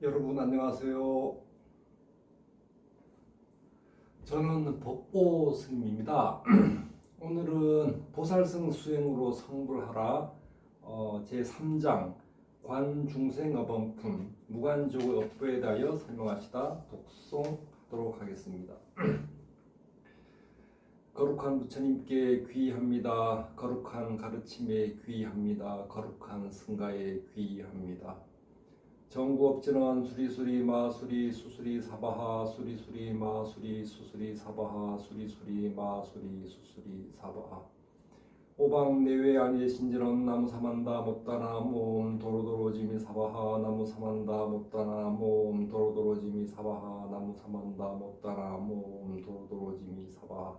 여러분 안녕하세요. 저는 법보 스님입니다. 오늘은 보살승 수행으로 성불하라 제3장 관중생업원품 무관조의 업부에 대하여 설명하시다 독송하도록 하겠습니다. 거룩한 부처님께 귀의합니다. 거룩한 가르침에 귀의합니다. 거룩한 승가에 귀의합니다. 정구업진원 수리수리 마수리 수수리 사바하 수리수리 마수리 수수리 사바하 수리수리 마수리 수수리 사바하 오방 내외 아니에 신진원 나무사만다 못다나 모음 도로도로지미 사바하 나무사만다 못다나 모음 도로도로지미 사바하 나무사만다 못다나 모음 도로도로지미 사바하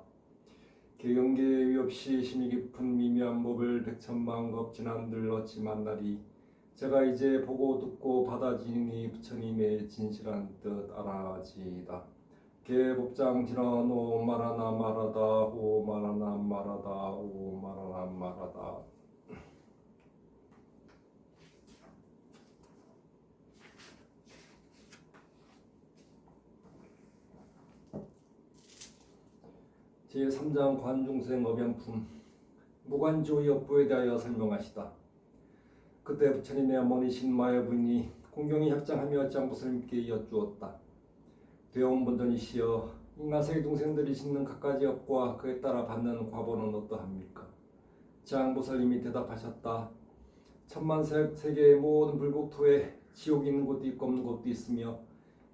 개경계 위없이 심히 깊은 미묘한 법을 백천만겁 지난들 어찌 만나리 제가 이제 보고 듣고 받아지니 부처님의 진실한 뜻 알아지이다. 개법장 진원 오 마라나 마라다 오 마라나 마라다 오 마라나 마라다. 제3장 관중생 업연품 무관조의 업부에 대하여 설명하시다. 그때 부처님의 어머니신 마여부인이 공경히 합장하며 장부스님께 여쭈었다. 되어온 본전이시여 인간세계 동생들이 짓는 갖가지 업과 그에 따라 받는 과보는 어떠합니까? 장부스님이 대답하셨다. 천만 세계의 모든 불국토에 지옥이 있는 곳도 있고 없는 곳도 있으며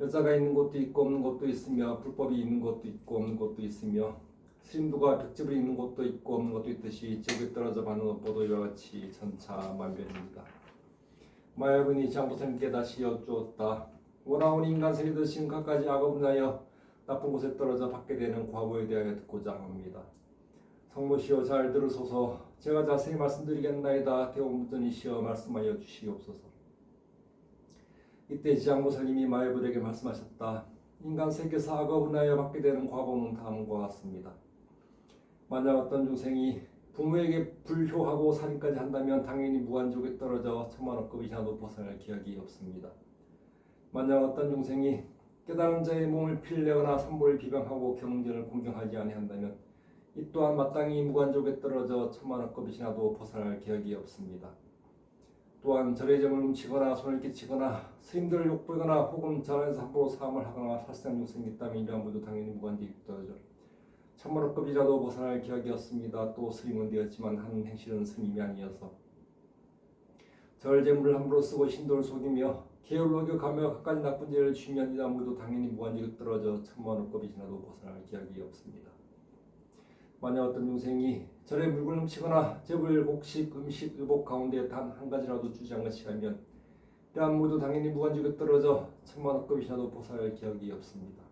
여자가 있는 곳도 있고 없는 곳도 있으며 불법이 있는 곳도 있고 없는 곳도 있으며 스님도가 벽집을 있는 곳도 있고 없는 곳도 있듯이 지옥에 떨어져 받는 업보도 이와 같이 천차만별입니다. 마야분이 장부스님께 다시 여쭈었다. 원하온 인간세계 드신 갖가지 악업을 하여 나쁜 곳에 떨어져 받게 되는 과보에 대하여 듣고자 합니다. 성모시여 잘 들으소서. 제가 자세히 말씀드리겠나이다. 대원무전이시여 말씀하여 주시옵소서. 이때 지장보살님이 마야분에게 말씀하셨다. 인간세계에서 악업을 하여 받게 되는 과보는 다음과 같습니다. 만약 어떤 중생이 부모에게 불효하고 살인까지 한다면 당연히 무관족에 떨어져 천만억급 이하도 벗어날 기약이 없습니다. 만약 어떤 중생이 깨달은 자의 몸을 필내거나 삼보를 비방하고 경전을 공경하지 아니한다면 이 또한 마땅히 무관족에 떨어져 천만억급 이하도 벗어날 기약이 없습니다. 또한 절의 점을 훔치거나 손을 끼치거나 스님들을 욕보거나 혹은 절에서 함부로 사함을 하거나 살상 중생이 있다면 이러한 모두 당연히 무관족에 떨어져 천만억급이라도 벗어날 기약이었습니다. 또 스님은 되었지만 하는 행실은 스님이 아니어서 절재물을 함부로 쓰고 신도를 속이며 계율을 어겨가며 갖가지 나쁜 죄를 지으면 이러한 모두 당연히 무관직에 떨어져 천만억급이 지나도 벗어날 기약이 없습니다. 만약 어떤 중생이 절에 물건을 훔치거나 재물, 곡식, 음식, 의복 가운데 단 한 가지라도 주지 않것이 하면 이러한 모두 당연히 무관직에 떨어져 천만억급이 지나도 벗어날 기약이 없습니다.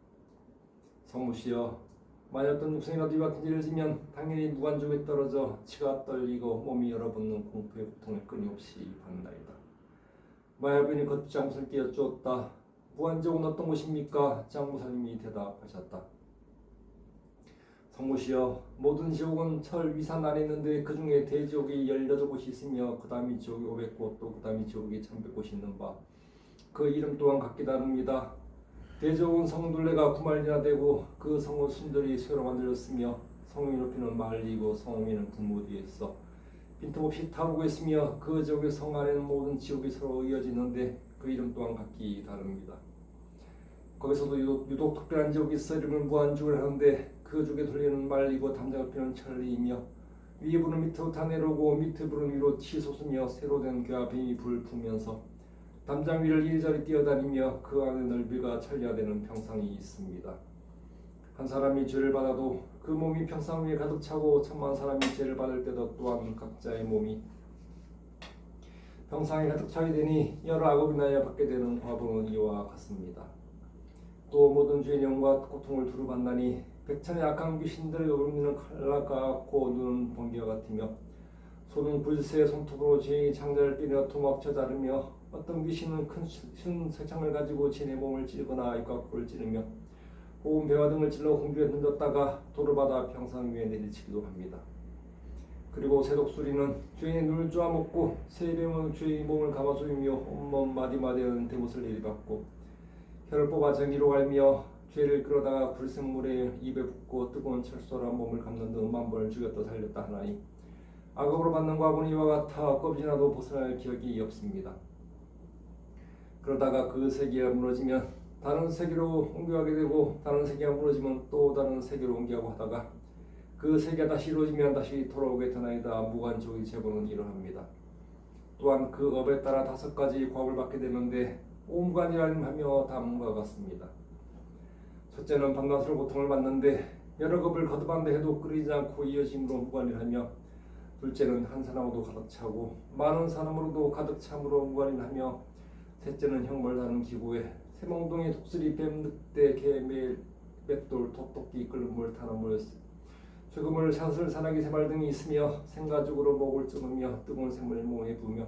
성무시여 만약 어떤 중생이라도 이와 같은 죄를 지면 당연히 무관족에 떨어져 치가 떨리고 몸이 얼어붙는 공포의 고통을 끊임없이 받나이다. 마야부인이 겉 장부살께 여쭈었다. 무관족은 어떤 곳입니까? 장부살님이 대답하셨다. 성무시여 모든 지옥은 철 위산 안에 있는데 그 중에 대지옥이 18곳이 있으며 그 다음이 지옥이 500곳 또 그 다음이 지옥이 1100곳이 있는 바 그 이름 또한 각기 다릅니다. 대지옥은 성둘레가 9마일이나 되고 그 성은 순들이 쇠로 만들었으며 성이 높이는 마을이고 성 위는 분무 뒤에 있어 빈틈없이 타오르고 있으며 그 지옥의 성 안에는 모든 지옥이 서로 이어지는데 그 이름 또한 각기 다릅니다. 거기서도 유독 특별한 지옥이 있어 이름을 무한지옥을 하는데 그 죽에 돌리는 말이고 담장을 피는 천리이며 위에 불은 밑으로 다 내려오고 밑에 불은 위로 치솟으며 새로 된 괴와 뱀이 불 품면서 담장 위를 이리저리 뛰어다니며 그 안에 넓이가 천리화되는 평상이 있습니다. 한 사람이 죄를 받아도 그 몸이 평상 위에 가득 차고 천만 사람이 죄를 받을 때도 또한 각자의 몸이 평상에 가득 차게 되니 여러 악업을 인하여 받게 되는 과보는 이와 같습니다. 또 모든 죄의 영과 고통을 두루 받나니 백천의 악한 귀신들의 울미는 칼날 같고 눈은 번개와 같으며 손은 불새 손톱으로 죄의 창자를 때려 토막쳐 자르며 어떤 귀신은 큰 쇠창을 가지고 지네 몸을 찌르거나 입과 코를 찌르며 혹은 배와 등을 찔러 공중에 던졌다가 돌을 받아 평상 위에 내리치기도 합니다. 그리고 세독수리는 죄인의 눈을 쪼아먹고 세뱀은 죄인의 몸을 감아주이며 온몸 마디마디하는 대못을 내리받고 혀를 뽑아 전기로 갈며 죄를 끌어다가 불생물에 입에 붓고 뜨거운 철소라 몸을 감는 등 10,000번을 죽였다 살렸다 하나니 악업으로 받는 과부는 이와 같아 껍질이나도 벗어날 기억이 없습니다. 그러다가 그 세계가 무너지면 다른 세계로 옮겨가게 되고 다른 세계가 무너지면 또 다른 세계로 옮겨가고 하다가 그 세계가 다시 이루어지면 다시 돌아오게 되나이다. 무관조의 제보는 이러합니다. 또한 그 업에 따라 5가지 과업을 받게 되는데 오무관이라는 하며 다음과 같습니다. 첫째는 밤낮으로 고통을 받는데 여러 겁을 거듭한다 해도 끊이지 않고 이어짐으로 무관이라며, 둘째는 한 사람으로도 가득 차고 많은 사람으로도 가득 참으로 무관이라며, 셋째는 형벌하는 기구에 새몽둥이 독수리 뱀 늑대 개 맷돌 토토끼 끓는 물 타는 물 죽음을 사슬 사나기 새말 등이 있으며 생가죽으로 목을 찌르며 뜨거운 샘을 몸에 부으며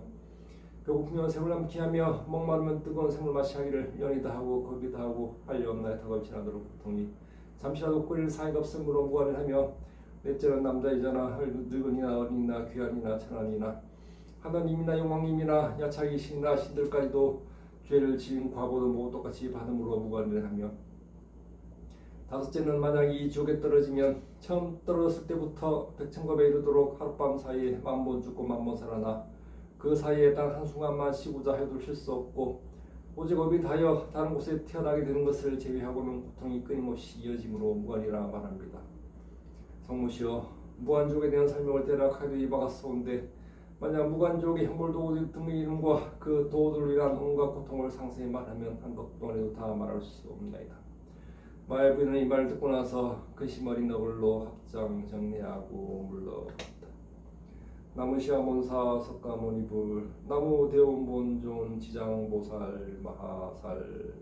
배고프면 샘을 남게 하며 목마르면 뜨거운 샘을 마시 하기를 연이다 하고 겁이다 하고 할려 없나에 덕을 지나도록 고통이 잠시라도 끓일 사이가 없으므로 무관을 하며, 넷째는 남자이잖아 늙은이나 어린이나 귀한이나 천한이나 하나님이나 용왕님이나 야차기 신이나 신들까지도 죄를 지은 과보도 모두 똑같이 받음으로 무관을 하며, 다섯째는 만약 이 지옥에 떨어지면 처음 떨어졌을 때부터 백천겁에 이르도록 하룻밤 사이에 10,000번 죽고 10,000번 살아나 그 사이에 단 한순간만 쉬고자 해도 쉴 수 없고 오직 업이 다하여 다른 곳에 태어나게 되는 것을 제외하고는 고통이 끊임없이 이어짐으로 무관이라 말합니다. 성무시여, 무관족에 대한 설명을 대략하되 이와 같사온데, 만약 무관족의 형벌도구 등의 이름과 그 도구들을 위한 온갖 고통을 상세히 말하면 한것 동안에도 다 말할 수 없나이다. 마의 부인은 이 말을 듣고 나서 근심 어린 너굴로 합장 정리하고 물러갔다. 나무시아몬사 석가모니불 나무대원본존 지장보살 마하살